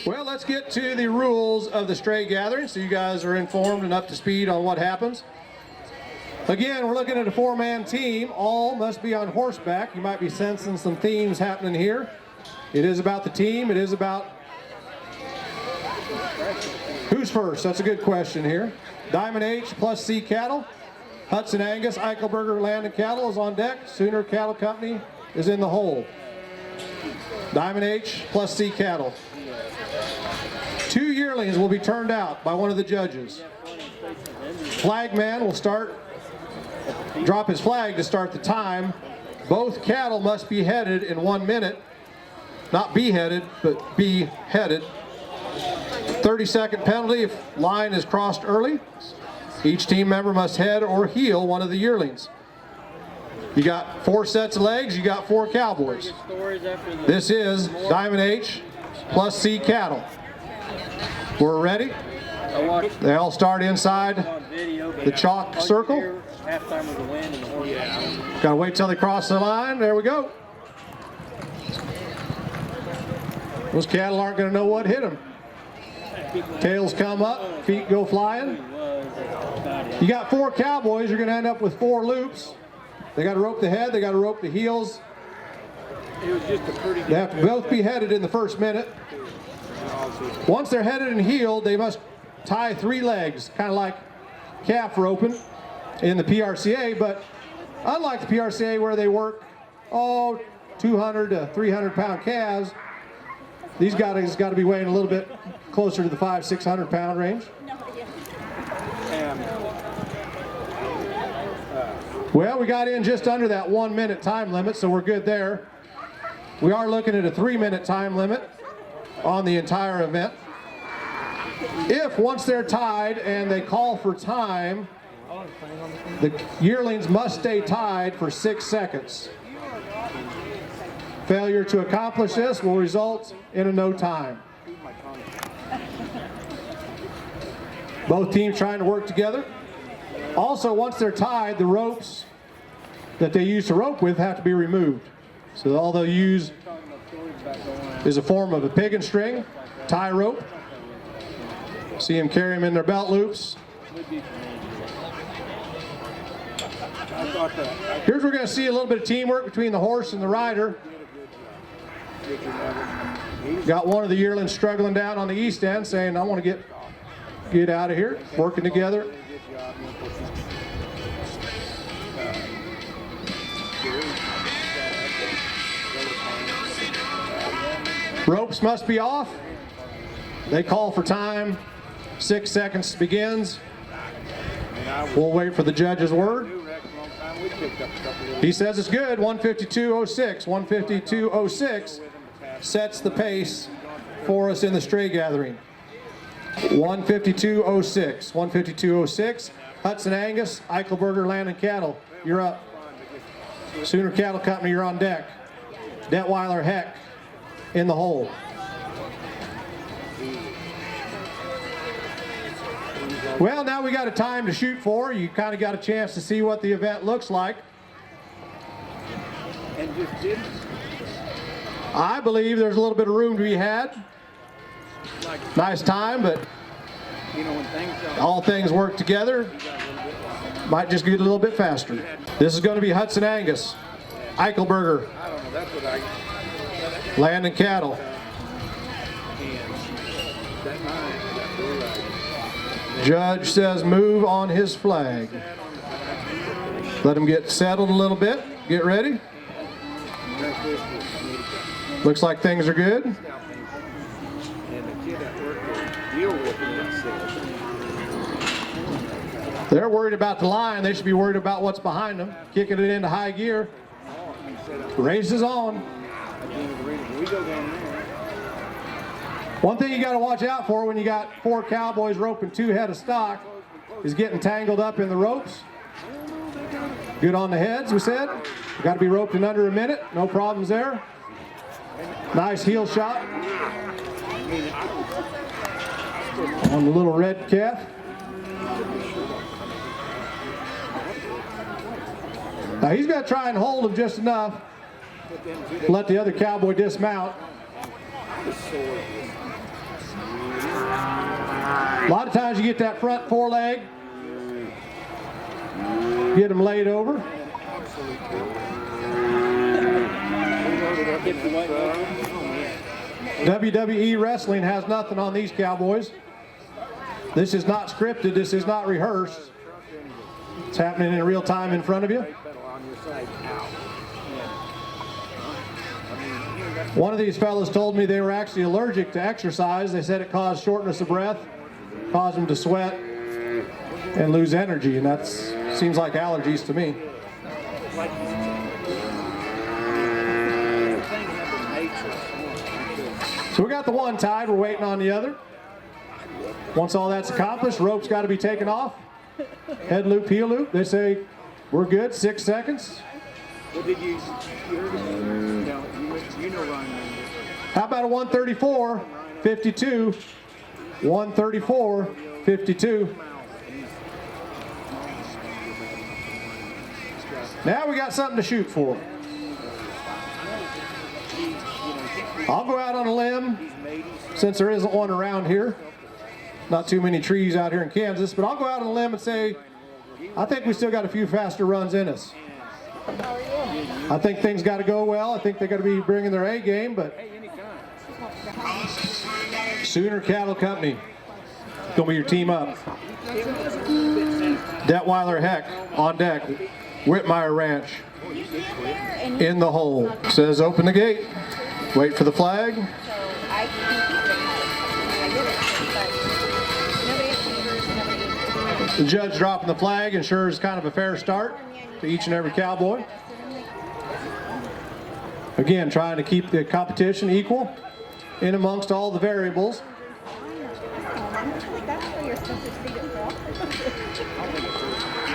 Well, let's get to the rules of the stray gathering so you guys are informed and up to speed on what happens. Again, we're looking at a 4-man team. All must be on horseback. You might be sensing some themes happening here. It is about the team. It is about who's first. That's a good question here. Diamond H plus C cattle. Hudson Angus, Eichelberger Land and Cattle is on deck. Sooner Cattle Company is in the hole. Diamond H plus C cattle. 2 yearlings will be turned out by one of the judges. Flagman will drop his flag to start the time. Both cattle must be headed in 1 minute. Not beheaded, but be headed. 30-second penalty if line is crossed early. Each team member must head or heel one of the yearlings. You got 4 sets of legs, you got 4 cowboys. This is Diamond H plus C cattle. We're ready. They all start inside the chalk circle. Gotta wait till they cross the line. There we go. Those cattle aren't gonna know what hit them. Tails come up, feet go flying. You got 4 cowboys, you're going to end up with 4 loops. They got to rope the head, they got to rope the heels. They have to both be headed in the first minute. Once they're headed and heeled, they must tie 3 legs, kind of like calf roping in the PRCA, but unlike the PRCA where they work 200 to 300 pound calves, these guys got to be weighing a little bit closer to the 500-600 pound range. Well, we got in just under that 1 minute time limit, so we're good there. We are looking at a 3-minute time limit on the entire event. If once they're tied and they call for time, the yearlings must stay tied for 6 seconds. Failure to accomplish this will result in a no time. Both teams trying to work together. Also, once they're tied, the ropes that they use to rope with have to be removed. So all they'll use is a form of a pig and string, tie rope. See them carry them in their belt loops. Here's where we're going to see a little bit of teamwork between the horse and the rider. Got one of the yearlings struggling down on the east end saying, I want to get out of here, working together. Ropes must be off. They call for time. 6 seconds begins. We'll wait for the judge's word. He says it's good. 152.06. 152.06 sets the pace for us in the stray gathering. 152.06. 152.06. Hudson Angus, Eichelberger Land and Cattle, you're up. Sooner Cattle Company, you're on deck. Detweiler Heck in the hole. Well, now we got a time to shoot for. You kind of got a chance to see what the event looks like. I believe there's a little bit of room to be had. Nice time, but all things work together. Might just get a little bit faster. This is going to be Hudson Angus, Eichelberger, Land and Cattle. Judge says move on his flag. Let him get settled a little bit. Get ready. Looks like things are good. They're worried about the line. They should be worried about what's behind them. Kicking it into high gear. Race is on. One thing you got to watch out for when you got 4 cowboys roping 2 head of stock is getting tangled up in the ropes. Good on the heads, we said. Got to be roped in under a minute. No problems there. Nice heel shot on the little red calf. Now he's got to try and hold him just enough to let the other cowboy dismount. A lot of times you get that front foreleg, get them laid over. WWE wrestling has nothing on these cowboys. This is not scripted, this is not rehearsed. It's happening in real time in front of you. One of these fellas told me they were actually allergic to exercise. They said it caused shortness of breath, caused them to sweat and lose energy, and that seems like allergies to me. So we got the one tied, we're waiting on the other. Once all that's accomplished, rope's got to be taken off. Head loop, heel loop. They say we're good, 6 seconds. What did you know Ryan. How about a 134, 52, 134, 52. Now we got something to shoot for. I'll go out on a limb, since there isn't one around here. Not too many trees out here in Kansas, but I'll go out on a limb and say, I think we still got a few faster runs in us. I think things got to go well. I think they got to be bringing their A game, but Sooner Cattle Company going to be your team up. Detweiler Heck on deck. Whitmire Ranch in the hole. Says open the gate. Wait for the flag. The judge dropping the flag ensures kind of a fair start to each and every cowboy. Again, trying to keep the competition equal in amongst all the variables.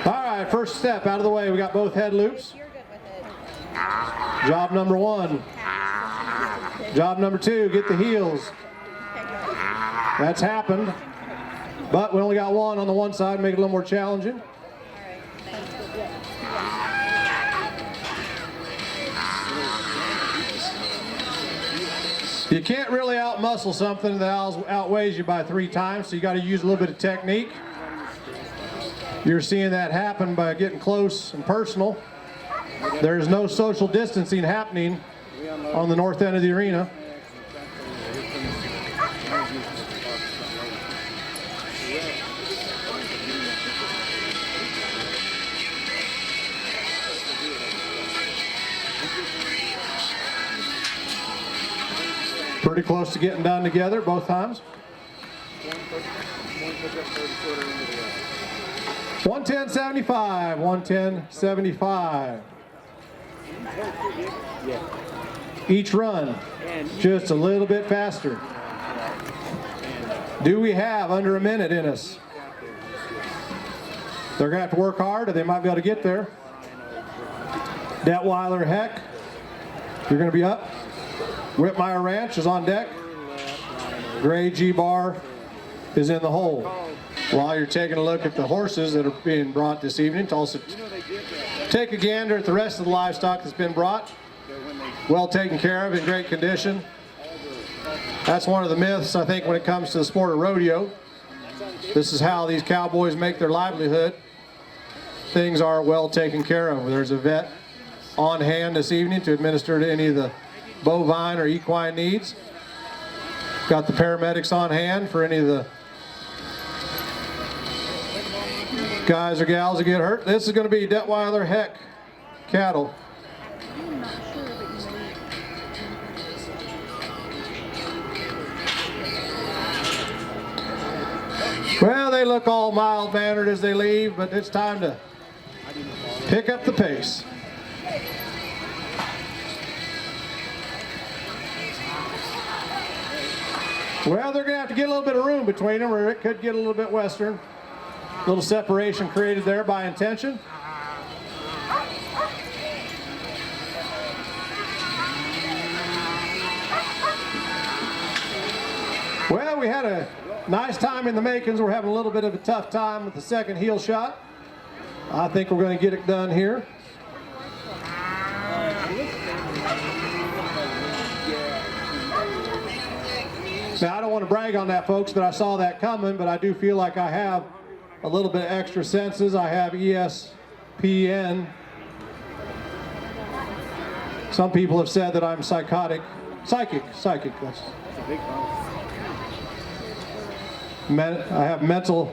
All right, first step out of the way. We got both head loops. Job number one. Job number two, get the heels. That's happened. But we only got one on the one side, make it a little more challenging. You can't really out-muscle something that outweighs you by 3 times, so you got to use a little bit of technique. You're seeing that happen by getting close and personal. There's no social distancing happening on the north end of the arena. Pretty close to getting done together both times. 110.75, 110.75. Each run just a little bit faster. Do we have under a minute in us? They're going to have to work hard, or they might be able to get there. Detweiler Heck, you're going to be up. Whitmire Ranch is on deck. Gray G-Bar is in the hole. While you're taking a look at the horses that are being brought this evening, to also take a gander at the rest of the livestock that's been brought. Well taken care of, in great condition. That's one of the myths, I think, when it comes to the sport of rodeo. This is how these cowboys make their livelihood. Things are well taken care of. There's a vet on hand this evening to administer to any of the bovine or equine needs. Got the paramedics on hand for any of the guys or gals that get hurt. This is going to be Detweiler Heck cattle. Well, they look all mild-mannered as they leave, but it's time to pick up the pace. Well, they're going to have to get a little bit of room between them, or it could get a little bit western. A little separation created there by intention. Well, we had a nice time in the makings. We're having a little bit of a tough time with the second heel shot. I think we're going to get it done here. Now, I don't want to brag on that, folks, that I saw that coming, but I do feel like I have a little bit of extra senses. I have ESPN. Some people have said that I'm psychic. That's, I have mentally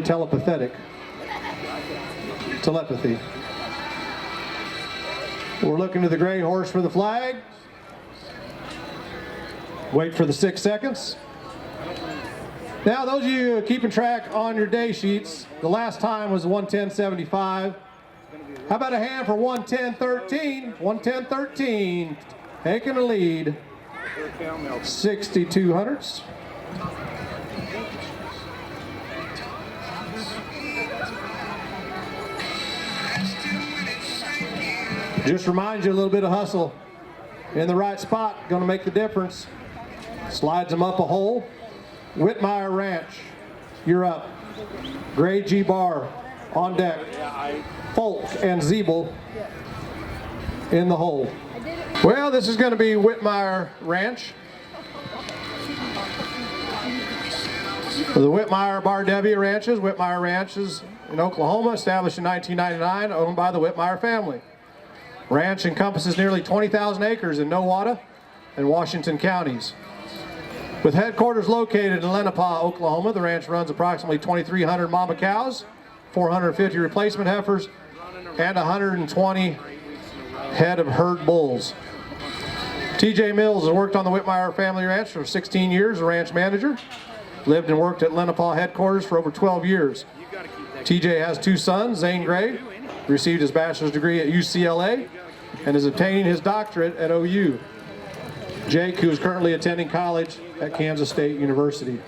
telepathy. We're looking to the gray horse for the flag. Wait for the 6 seconds. Now, those of you keeping track on your day sheets, the last time was 110.75. How about a hand for 110.13? 110.13, taking the lead. 62 hundredths. Just reminds you a little bit of hustle in the right spot, going to make the difference. Slides them up a hole. Whitmire Ranch, you're up. Gray G Bar on deck. Folk and Zeeble in the hole. Well, this is going to be Whitmire Ranch. The Whitmire Bar Debbie Ranches. Whitmire Ranches in Oklahoma, established in 1999, owned by the Whitmire family. Ranch encompasses nearly 20,000 acres in Nowata and Washington counties. With headquarters located in Lenapaw, Oklahoma, the ranch runs approximately 2,300 mama cows, 450 replacement heifers, and 120 head of herd bulls. TJ Mills has worked on the Whitmire family ranch for 16 years as a ranch manager. Lived and worked at Lenapaw headquarters for over 12 years. TJ has 2 sons, Zane Gray, received his bachelor's degree at UCLA, and is obtaining his doctorate at OU. Jake, who is currently attending college at Kansas State University.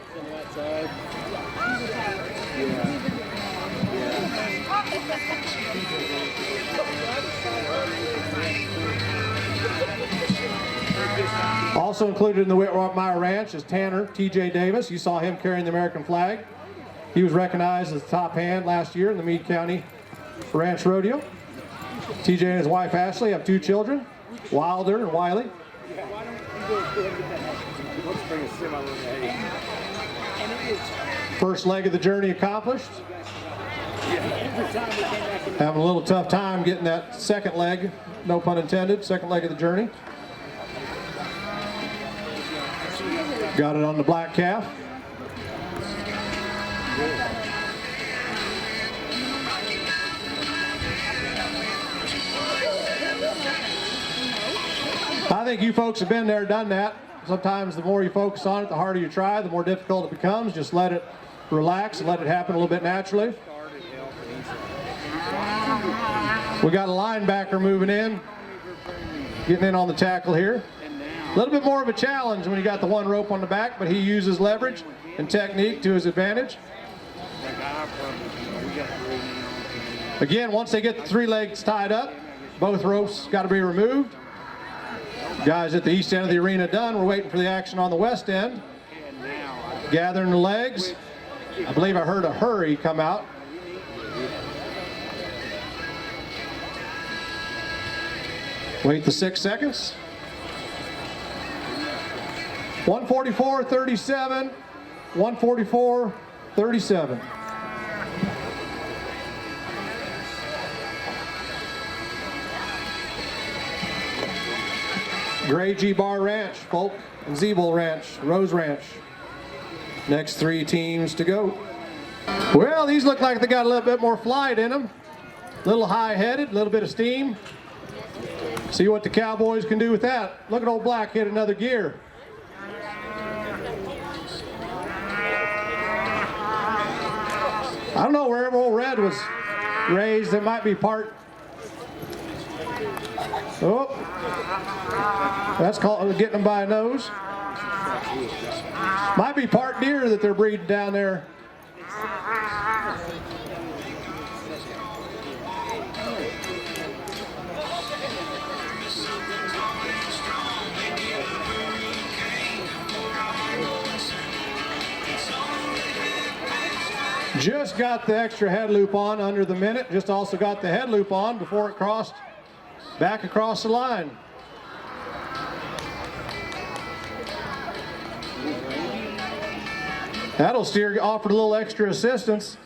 Also included in the Whitmire Ranch is Tanner T.J. Davis. You saw him carrying the American flag. He was recognized as the top hand last year in the Meade County Ranch Rodeo. T.J. and his wife Ashley have 2 children, Wilder and Wiley. First leg of the journey accomplished. Having a little tough time getting that second leg, no pun intended, second leg of the journey. Got it on the black calf. I think you folks have been there, done that. Sometimes the more you focus on it, the harder you try, the more difficult it becomes. Just let it relax and let it happen a little bit naturally. We got a linebacker moving in, getting in on the tackle here. A little bit more of a challenge when you got the 1 rope on the back, but he uses leverage and technique to his advantage. Again, once they get the 3 legs tied up, both ropes got to be removed. Guys at the east end of the arena done. We're waiting for the action on the west end. Gathering the legs. I believe I heard a hurry come out. Wait the 6 seconds. 144.37. 144.37. Gray G Bar Ranch, Folk and Zeeble Ranch, Rose Ranch. Next 3 teams to go. Well, these look like they got a little bit more flight in them. A little high-headed, a little bit of steam. See what the Cowboys can do with that. Look at old Black hit another gear. I don't know, wherever old Red was raised, it might be part. Oh, that's called getting them by a nose. Might be part deer that they're breeding down there. Just got the extra head loop on under the minute. Just also got the head loop on before it crossed back across the line. That'll steer, offer a little extra assistance.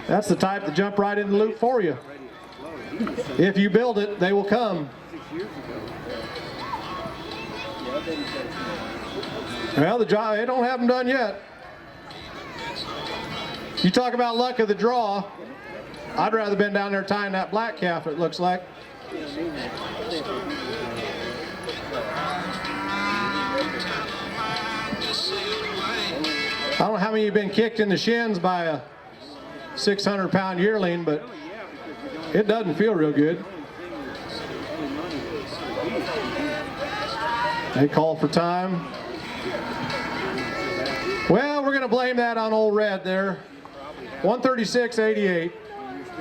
That's the type to jump right in the loop for you. If you build it, they will come. Well, the job, they don't have them done yet. You talk about luck of the draw. I'd rather been down there tying that black calf, it looks like. I don't know how many of you have been kicked in the shins by a 600-pound yearling, but it doesn't feel real good. They call for time. Well, we're going to blame that on old Red there. 136.88.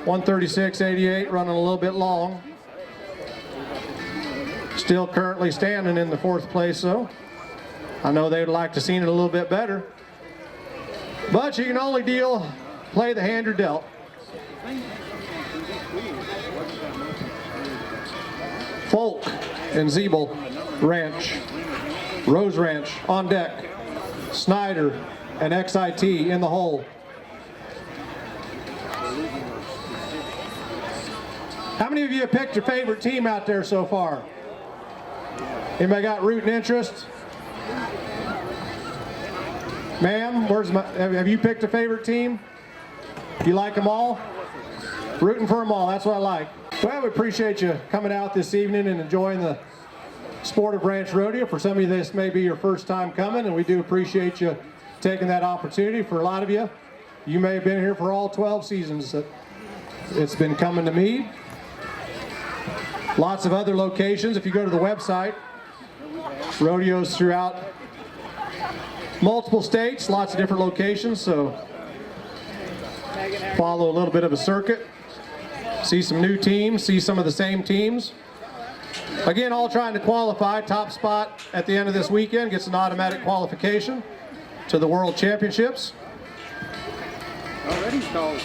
136.88, running a little bit long. Still currently standing in the 4th place, though. I know they'd like to seen it a little bit better. But you can only play the hand you're dealt. Folk and Zeeble Ranch, Rose Ranch on deck. Snyder and XIT in the hole. How many of you have picked your favorite team out there so far? Anybody got rooting interest? Ma'am, have you picked a favorite team? You like them all? Rooting for them all, that's what I like. Well, we appreciate you coming out this evening and enjoying the sport of ranch rodeo. For some of you, this may be your first time coming, and we do appreciate you taking that opportunity. For a lot of you, you may have been here for all 12 seasons that it's been coming to Meade. Lots of other locations. If you go to the website, rodeos throughout multiple states, lots of different locations, so follow a little bit of a circuit, see some new teams, see some of the same teams. Again, all trying to qualify. Top spot at the end of this weekend gets an automatic qualification to the World Championships. Already stalled,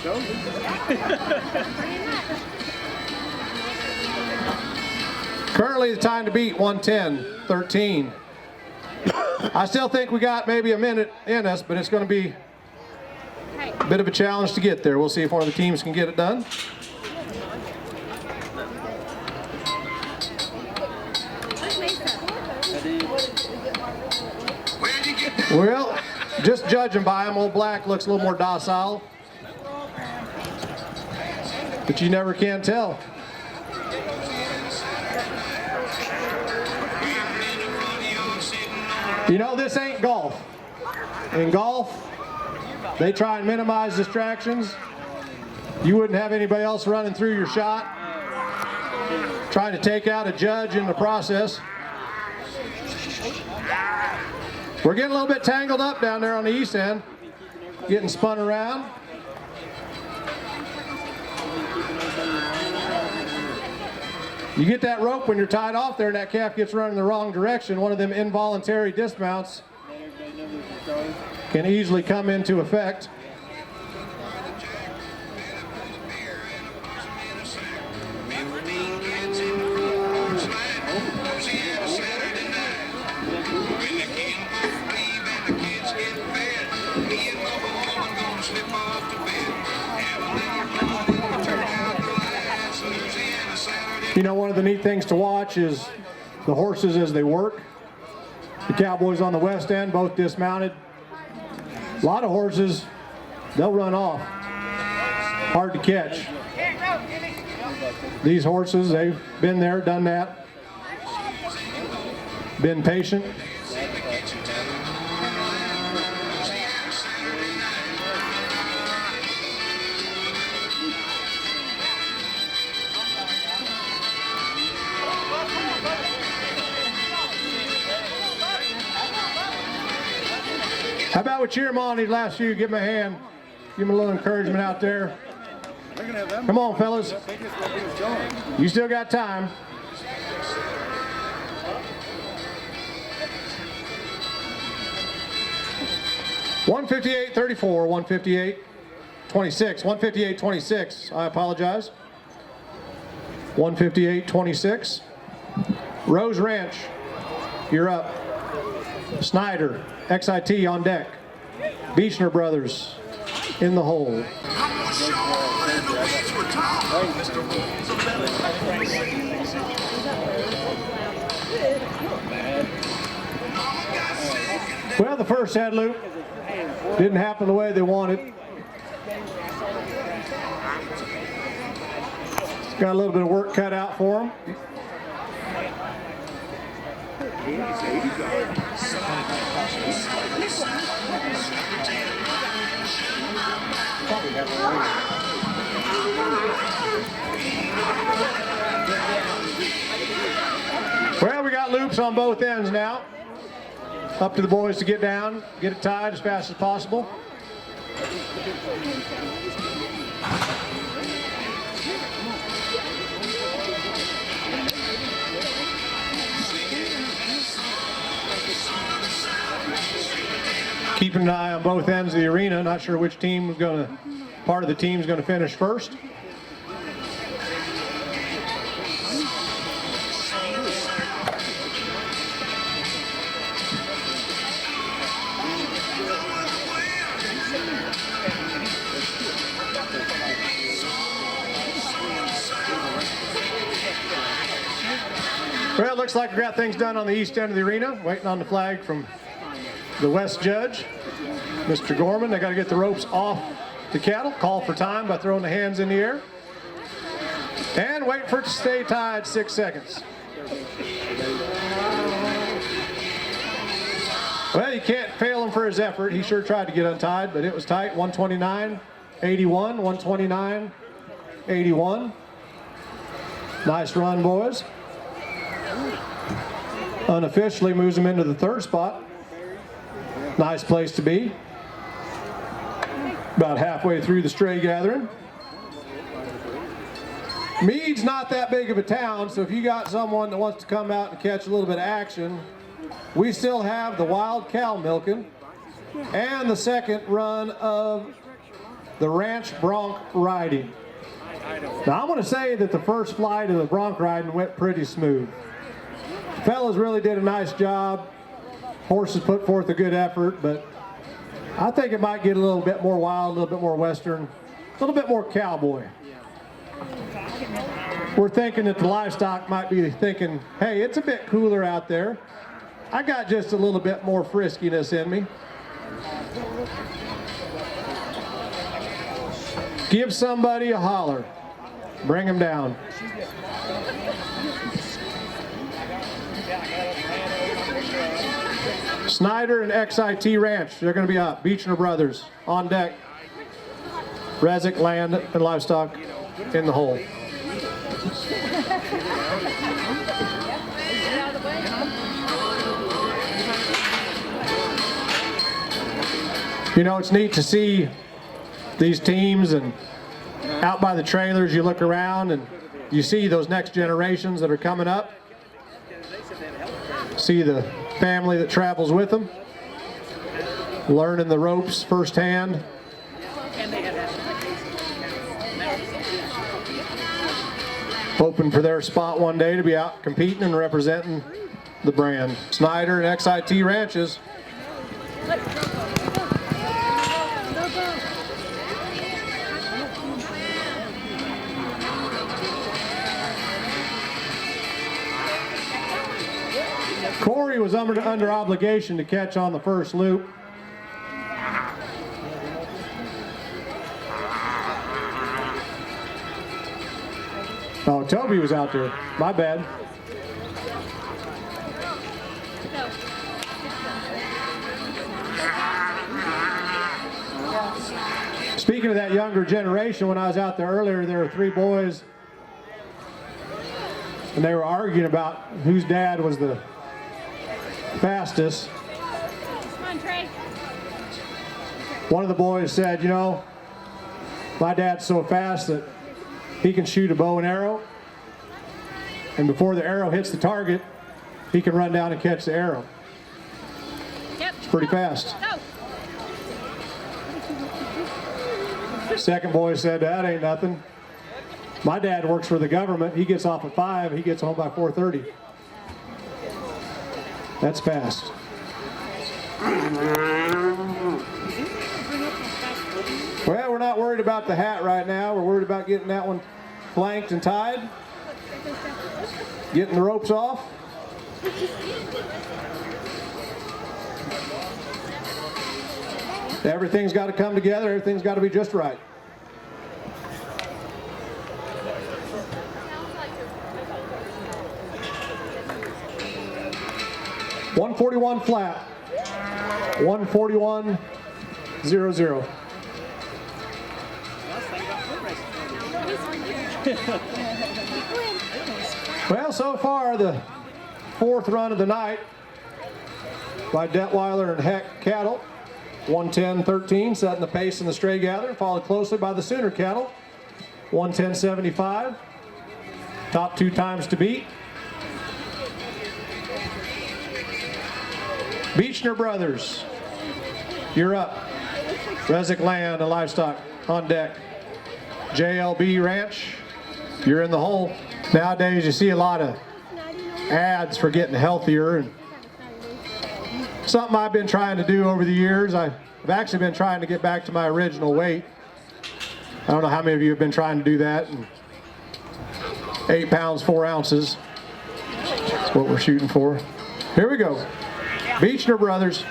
Currently the time to beat 110.13. I still think we got maybe a minute in us, but it's going to be a bit of a challenge to get there. We'll see if one of the teams can get it done. Well, just judging by him, old Black looks a little more docile, but you never can tell. You know, this ain't golf. In golf, they try and minimize distractions. You wouldn't have anybody else running through your shot, trying to take out a judge in the process. We're getting a little bit tangled up down there on the east end, getting spun around. You get that rope when you're tied off there and that calf gets running the wrong direction, one of them involuntary dismounts can easily come into effect. You know, one of the neat things to watch is the horses as they work. The Cowboys on the west end, both dismounted. A lot of horses, they'll run off. Hard to catch. These horses, they've been there, done that. Been patient. How about we cheer him on these last few? Give him a hand. Give him a little encouragement out there. Come on, fellas. You still got time. $158.34, $158.26, $158.26. I apologize. $158.26. Rose Ranch, you're up. Snyder, XIT on deck. Beechner brothers in the hole. Well, the first head loop didn't happen the way they wanted. Got a little bit of work cut out for them. Well, we got loops on both ends now. Up to the boys to get down, get it tied as fast as possible. Keeping an eye on both ends of the arena. Not sure which team is going to, part of the team is going to finish first. Well, it looks like we got things done on the east end of the arena. Waiting on the flag from the west judge, Mr. Gorman. They got to get the ropes off the cattle. Call for time by throwing the hands in the air. And wait for it to stay tied 6 seconds. Well, you can't fail him for his effort. He sure tried to get untied, but it was tight. 129, 81, 129, 81. Nice run, boys. Unofficially moves him into the third spot. Nice place to be. About halfway through the stray gathering. Meade's not that big of a town, so if you got someone that wants to come out and catch a little bit of action, we still have the wild cow milking and the second run of the ranch bronc riding. Now, I want to say that the first flight of the bronc riding went pretty smooth. Fellas really did a nice job. Horses put forth a good effort, but I think it might get a little bit more wild, a little bit more western, a little bit more cowboy. We're thinking that the livestock might be thinking, hey, it's a bit cooler out there. I got just a little bit more friskiness in me. Give somebody a holler. Bring them down. Snyder and XIT Ranch, they're going to be up. Beechner Brothers on deck. Rezick, land, and livestock in the hole. You know, it's neat to see these teams, and out by the trailers you look around and you see those next generations that are coming up. See the family that travels with them, learning the ropes firsthand. Hoping for their spot one day to be out competing and representing the brand. Snyder and XIT Ranches. Corey was under obligation to catch on the first loop. Oh, Toby was out there. My bad. Speaking of that younger generation, when I was out there earlier, there were 3 boys, and they were arguing about whose dad was the fastest. Come on, Trey. One of the boys said, you know, my dad's so fast that he can shoot a bow and arrow, and before the arrow hits the target, he can run down and catch the arrow. Yep. It's pretty fast. Go. Second boy said, that ain't nothing. My dad works for the government. He gets off at 5, he gets home by 4:30. That's fast. Well, we're not worried about the hat right now. We're worried about getting that one flanked and tied. Getting the ropes off. Everything's got to come together. Everything's got to be just right. $141 flat. 141.00. Well, so far the fourth run of the night by Detweiler and Heck cattle, 110.13, setting the pace in the stray gather, followed closely by the Sooner cattle, 110.75. Top 2 times to beat. Beechner Brothers, you're up. Resnick Land and Livestock on deck. JLB Ranch, you're in the hole. Nowadays you see a lot of ads for getting healthier, and something I've been trying to do over the years. I've actually been trying to get back to my original weight. I don't know how many of you have been trying to do that. And 8 pounds 4 ounces. That's what we're shooting for. Here we go. Beechner Brothers.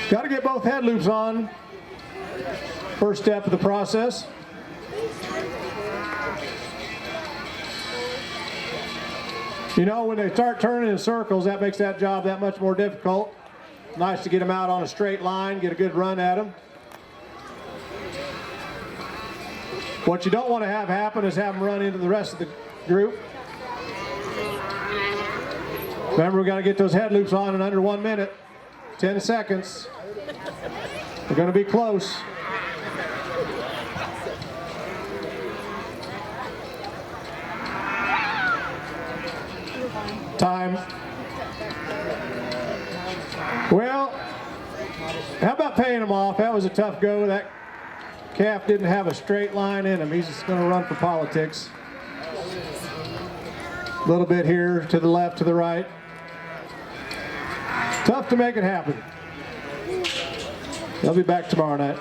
Got to get both head loops on. First step of the process. You know, when they start turning in circles, that makes that job that much more difficult. Nice to get them out on a straight line, get a good run at them. What you don't want to have happen is have them run into the rest of the group. Remember, we've got to get those head loops on in under 1 minute, 10 seconds. We're going to be close. Time. Well, how about paying him off? That was a tough go. That calf didn't have a straight line in him. He's just going to run for politics. A little bit here to the left, to the right. Tough to make it happen. They'll be back tomorrow night.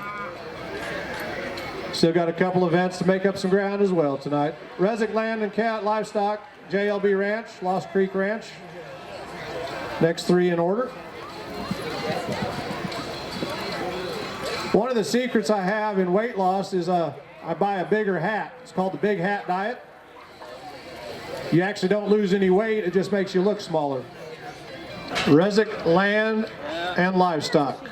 Still got a couple events to make up some ground as well tonight. Resnick Land and Cat Livestock, JLB Ranch, Lost Creek Ranch. Next 3 in order. One of the secrets I have in weight loss is I buy a bigger hat. It's called the Big Hat Diet. You actually don't lose any weight, it just makes you look smaller. Resnick Land and Livestock.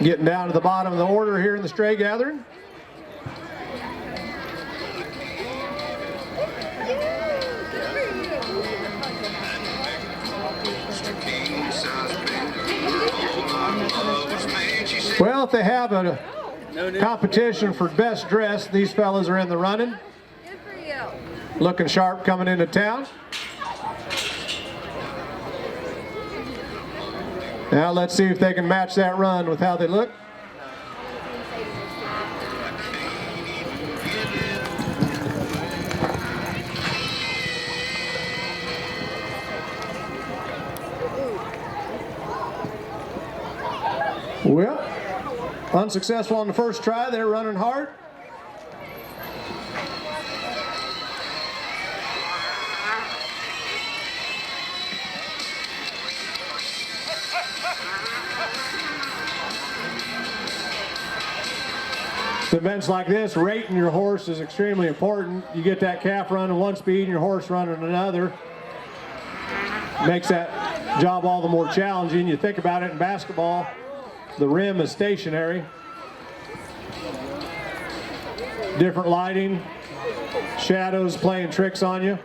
Getting down to the bottom of the order here in the stray gathering. Well, if they have a competition for best dress, these fellas are in the running. Looking sharp coming into town. Now let's see if they can match that run with how they look. Well, unsuccessful on the first try. They're running hard. Events like this, rating your horse is extremely important. You get that calf running one speed and your horse running another. Makes that job all the more challenging. You think about it in basketball, the rim is stationary. Different lighting, shadows playing tricks on you.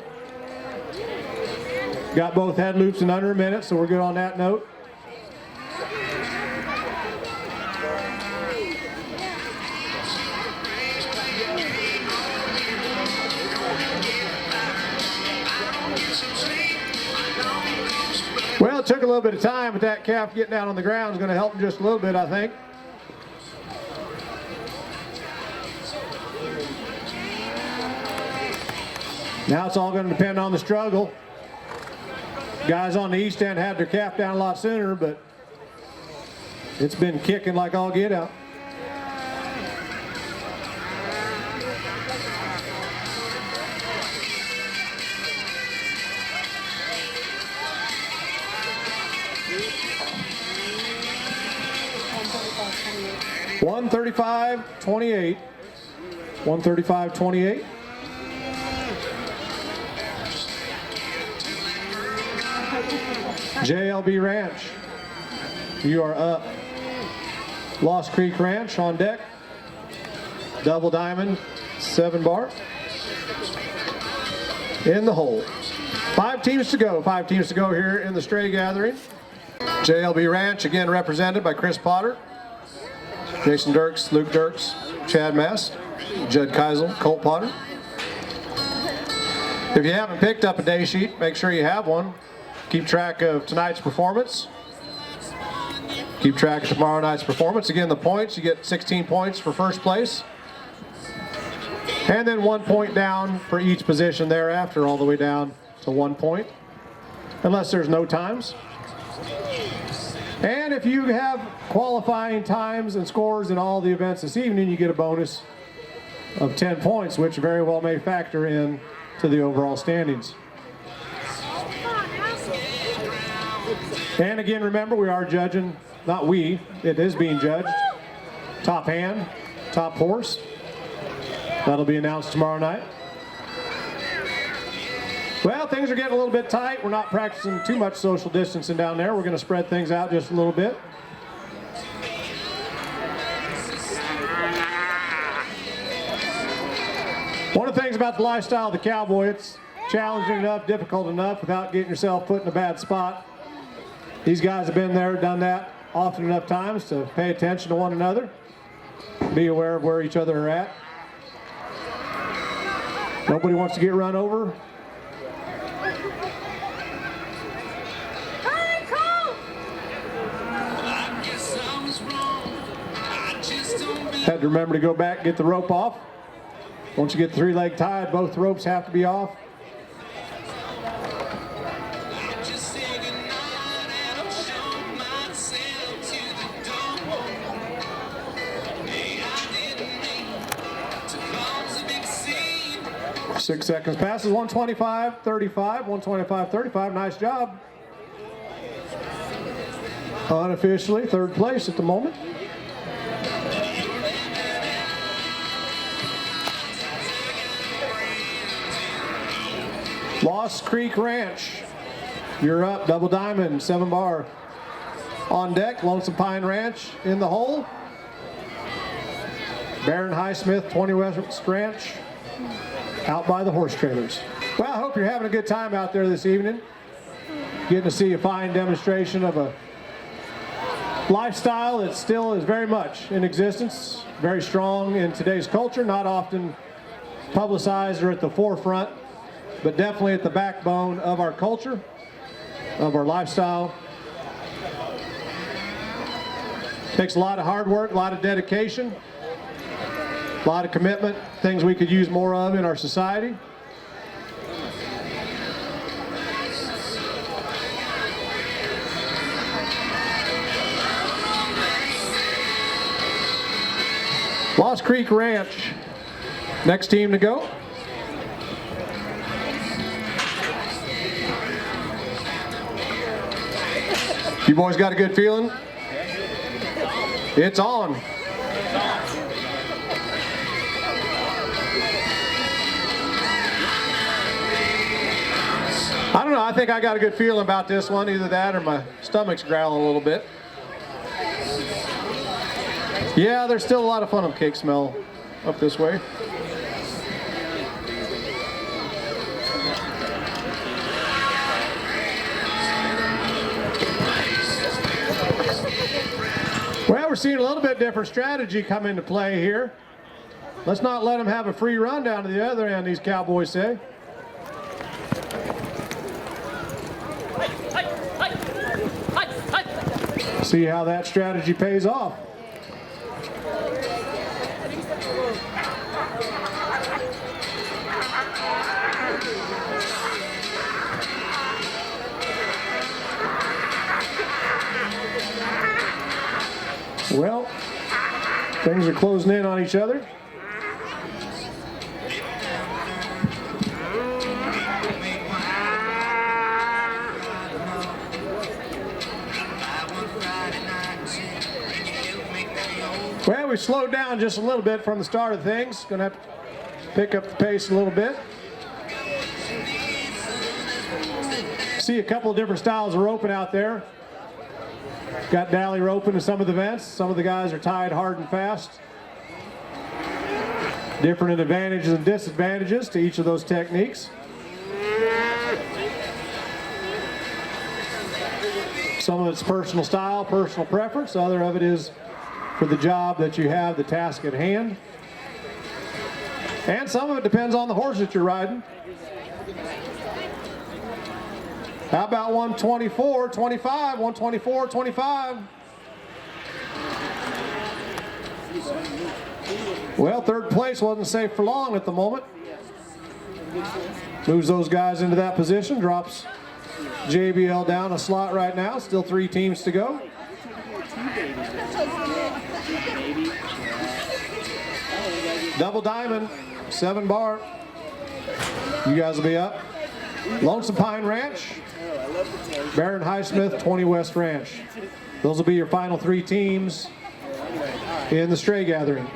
Got both head loops in under a minute, so we're good on that note. Well, it took a little bit of time, but that calf getting down on the ground is going to help him just a little bit, I think. Now it's all going to depend on the struggle. Guys on the east end had their calf down a lot sooner, but it's been kicking like all get out. $135.28. $135.28. JLB Ranch, you are up. Lost Creek Ranch on deck. Double diamond, 7 bar. In the hole. 5 teams to go. 5 teams to go here in the stray gathering. JLB Ranch, again represented by Chris Potter, Jason Dirks, Luke Dirks, Chad Mast, Judd Keisel, Colt Potter. If you haven't picked up a day sheet, make sure you have one. Keep track of tonight's performance. Keep track of tomorrow night's performance. Again, the points, you get 16 points for first place. And then 1 point down for each position thereafter, all the way down to 1 point, unless there's no times. And if you have qualifying times and scores in all the events this evening, you get a bonus of 10 points, which very well may factor in to the overall standings. And again, remember, we are judging, not we, it is being judged. Top hand, top horse. That'll be announced tomorrow night. Well, things are getting a little bit tight. We're not practicing too much social distancing down there. We're going to spread things out just a little bit. One of the things about the lifestyle of the cowboy, it's challenging enough, difficult enough without getting yourself put in a bad spot. These guys have been there, done that often enough times to pay attention to one another, be aware of where each other are at. Nobody wants to get run over. Had to remember to go back and get the rope off. Once you get the 3-leg tied, both ropes have to be off. Six seconds passes, 125.35, 125.35, nice job. Unofficially, third place at the moment. Lost Creek Ranch, you're up, double diamond, 7 bar. On deck, Lonesome Pine Ranch in the hole. Baron Highsmith, 20 West Ranch, out by the horse trailers. Well, I hope you're having a good time out there this evening. Getting to see a fine demonstration of a lifestyle that still is very much in existence, very strong in today's culture, not often publicized or at the forefront, but definitely at the backbone of our culture, of our lifestyle. Takes a lot of hard work, a lot of dedication, a lot of commitment, things we could use more of in our society. Lost Creek Ranch, next team to go. You boys got a good feeling? It's on. I don't know, I think I got a good feeling about this one, either that or my stomach's growling a little bit. Yeah, there's still a lot of funnel cake smell up this way. Well, we're seeing a little bit different strategy come into play here. Let's not let them have a free run down to the other end, these cowboys say. See how that strategy pays off. Well, things are closing in on each other. Well, we slowed down just a little bit from the start of things. Going to have to pick up the pace a little bit. See a couple of different styles of roping out there. Got dally roping in some of the events. Some of the guys are tied hard and fast. Different advantages and disadvantages to each of those techniques. Some of it's personal style, personal preference. Other of it is for the job that you have, the task at hand. And some of it depends on the horse that you're riding. How about 124, 25, 124, 25? Well, third place wasn't safe for long at the moment. Moves those guys into that position, drops JBL down a slot right now. Still 3 teams to go. Double diamond, 7 bar. You guys will be up. Lonesome Pine Ranch, Baron Highsmith, 20 West Ranch. Those will be your final 3 teams in the stray gathering.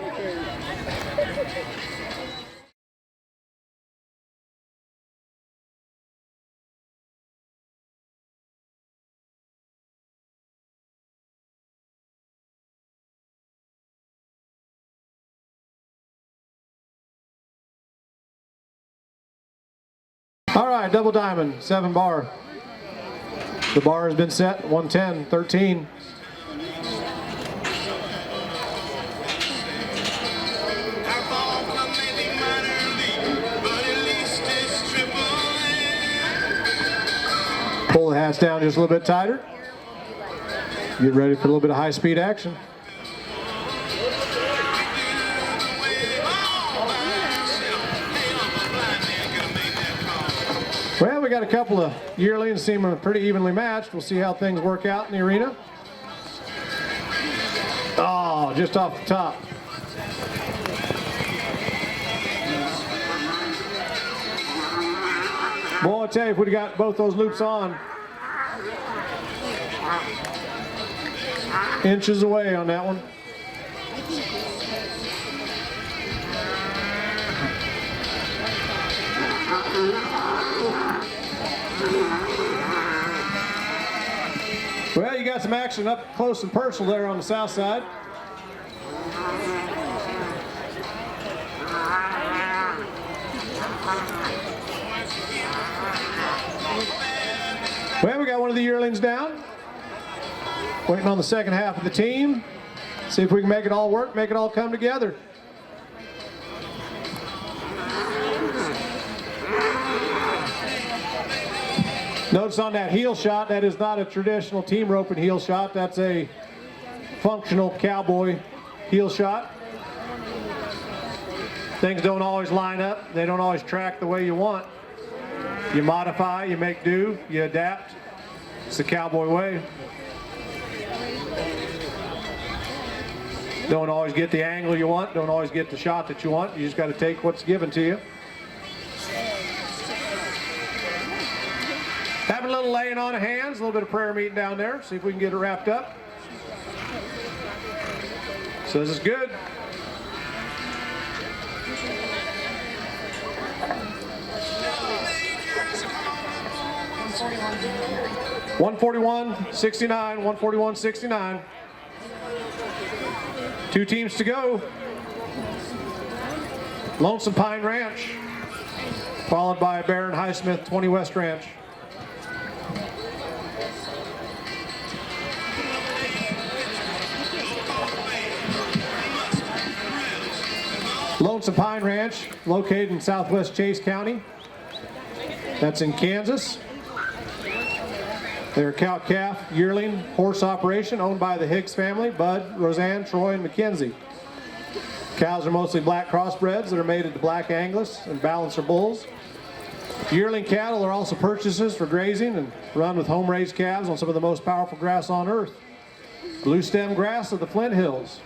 All right, double diamond, 7 bar. The bar has been set, 110, 13. Pull the hats down just a little bit tighter. Get ready for a little bit of high-speed action. Well, we got a couple of yearlings seeming pretty evenly matched. We'll see how things work out in the arena. Oh, just off the top. Boy, I tell you, if we'd got both those loops on, inches away on that one. Well, you got some action up close and personal there on the south side. Well, we got one of the yearlings down. Waiting on the second half of the team. See if we can make it all work, make it all come together. Notice on that heel shot, that is not a traditional team roping heel shot. That's a functional cowboy heel shot. Things don't always line up. They don't always track the way you want. You modify, you make do, you adapt. It's the cowboy way. Don't always get the angle you want. Don't always get the shot that you want. You just got to take what's given to you. Having a little laying on of hands, a little bit of prayer meeting down there. See if we can get it wrapped up. So this is good. $141.69, $141.69. 2 teams to go. Lonesome Pine Ranch, followed by Baron Highsmith, 20 West Ranch. Lonesome Pine Ranch, located in southwest Chase County. That's in Kansas. They're a cow-calf yearling horse operation owned by the Higgs family, Bud, Roseanne, Troy, and Mackenzie. Cows are mostly black crossbreds that are mated to black Angus and balancer bulls. Yearling cattle are also purchases for grazing and run with home-raised calves on some of the most powerful grass on earth, blue stem grass of the Flint Hills.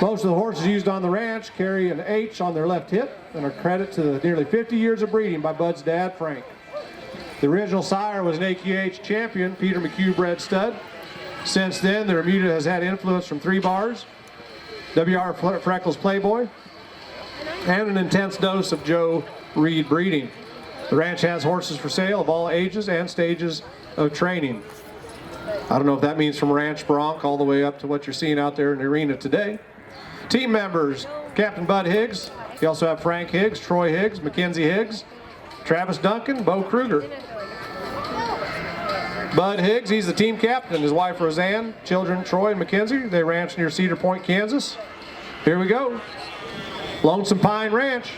Most of the horses used on the ranch carry an H on their left hip and are credit to the nearly 50 years of breeding by Bud's dad, Frank. The original sire was an AQH champion, Peter McHugh bred stud. Since then, the remuda has had influence from 3 Bars, W.R. Freckles Playboy, and an intense dose of Joe Reed breeding. The ranch has horses for sale of all ages and stages of training. I don't know if that means from Ranch Bronc all the way up to what you're seeing out there in the arena today. Team members, Captain Bud Higgs. You also have Frank Higgs, Troy Higgs, Mackenzie Higgs, Travis Duncan, Bo Kruger. Bud Higgs, he's the team captain. His wife Roseanne, children Troy and Mackenzie. They ranch near Cedar Point, Kansas. Here we go. Lonesome Pine Ranch.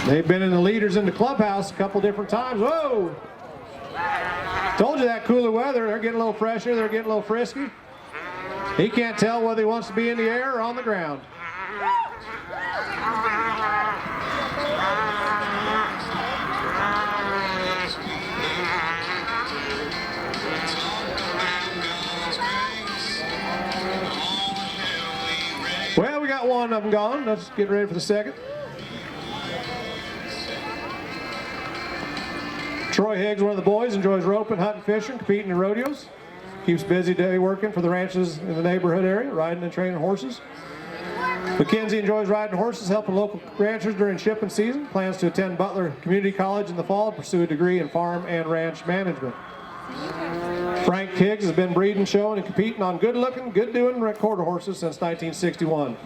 They've been in the leaders in the clubhouse a couple different times. Whoa! Told you that cooler weather. They're getting a little fresher. They're getting a little frisky. He can't tell whether he wants to be in the air or on the ground. Well, we got one of them gone. Let's get ready for the second. Troy Higgs, one of the boys, enjoys roping, hunting, fishing, competing in rodeos. Keeps busy day working for the ranches in the neighborhood area, riding and training horses. Mackenzie enjoys riding horses, helping local ranchers during shipping season. Plans to attend Butler Community College in the fall to pursue a degree in farm and ranch management. Frank Higgs has been breeding, showing, and competing on good-looking, good-doing quarter horses since 1961.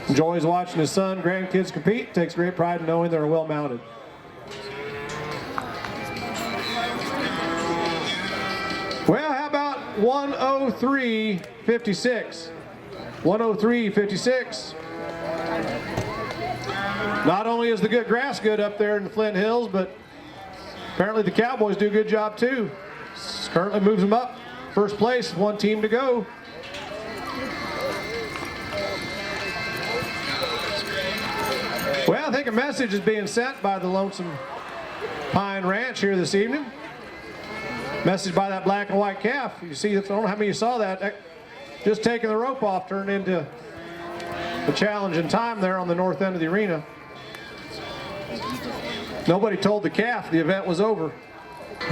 Enjoys watching his son, grandkids compete. Takes great pride in knowing they're well-mounted. Well, how about 103.56? 103.56. Not only is the good grass good up there in the Flint Hills, but apparently the Cowboys do a good job too. This currently moves them up. First place, one team to go. Well, I think a message is being sent by the Lonesome Pine Ranch here this evening. Message by that black and white calf. You see, I don't know how many you saw that. Just taking the rope off turned into a challenge in time there on the north end of the arena. Nobody told the calf the event was over.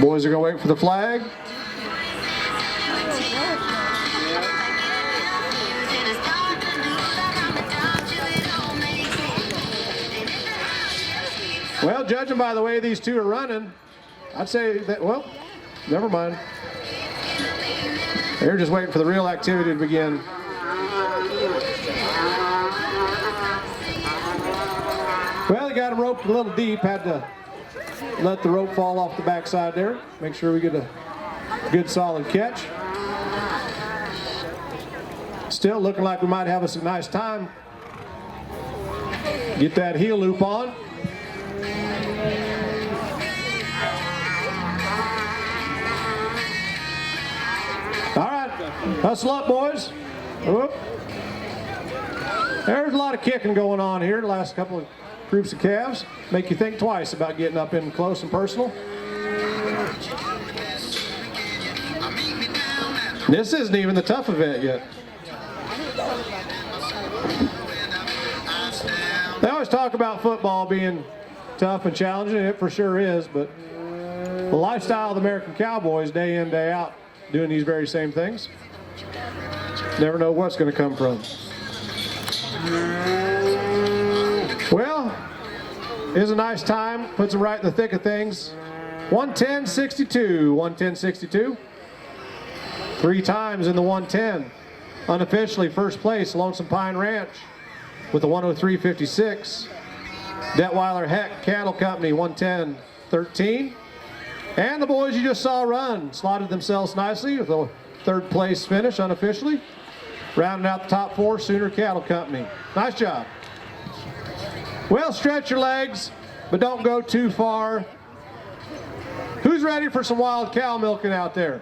Boys are going to wait for the flag. Well, judging by the way these two are running, I'd say that, well, never mind. They're just waiting for the real activity to begin. Well, they got him roped a little deep, had to let the rope fall off the backside there. Make sure we get a good solid catch. Still looking like we might have us a nice time. Get that heel loop on. All right, hustle up, boys. Whoop. There's a lot of kicking going on here the last couple of groups of calves. Make you think twice about getting up in close and personal. This isn't even the tough event yet. They always talk about football being tough and challenging, and it for sure is, but the lifestyle of the American Cowboys, day in, day out, doing these very same things. Never know what's going to come from. Well, it's a nice time. Puts them right in the thick of things. 110.62. 110.62. 3 times in the 110. Unofficially first place, Lonesome Pine Ranch with a 103.56. Detweiler Heck Cattle Company, 110.13. And the boys you just saw run slotted themselves nicely with a 3rd place finish unofficially. Rounding out the top 4, Sooner Cattle Company. Nice job. Well, stretch your legs, but don't go too far. Who's ready for some wild cow milking out there?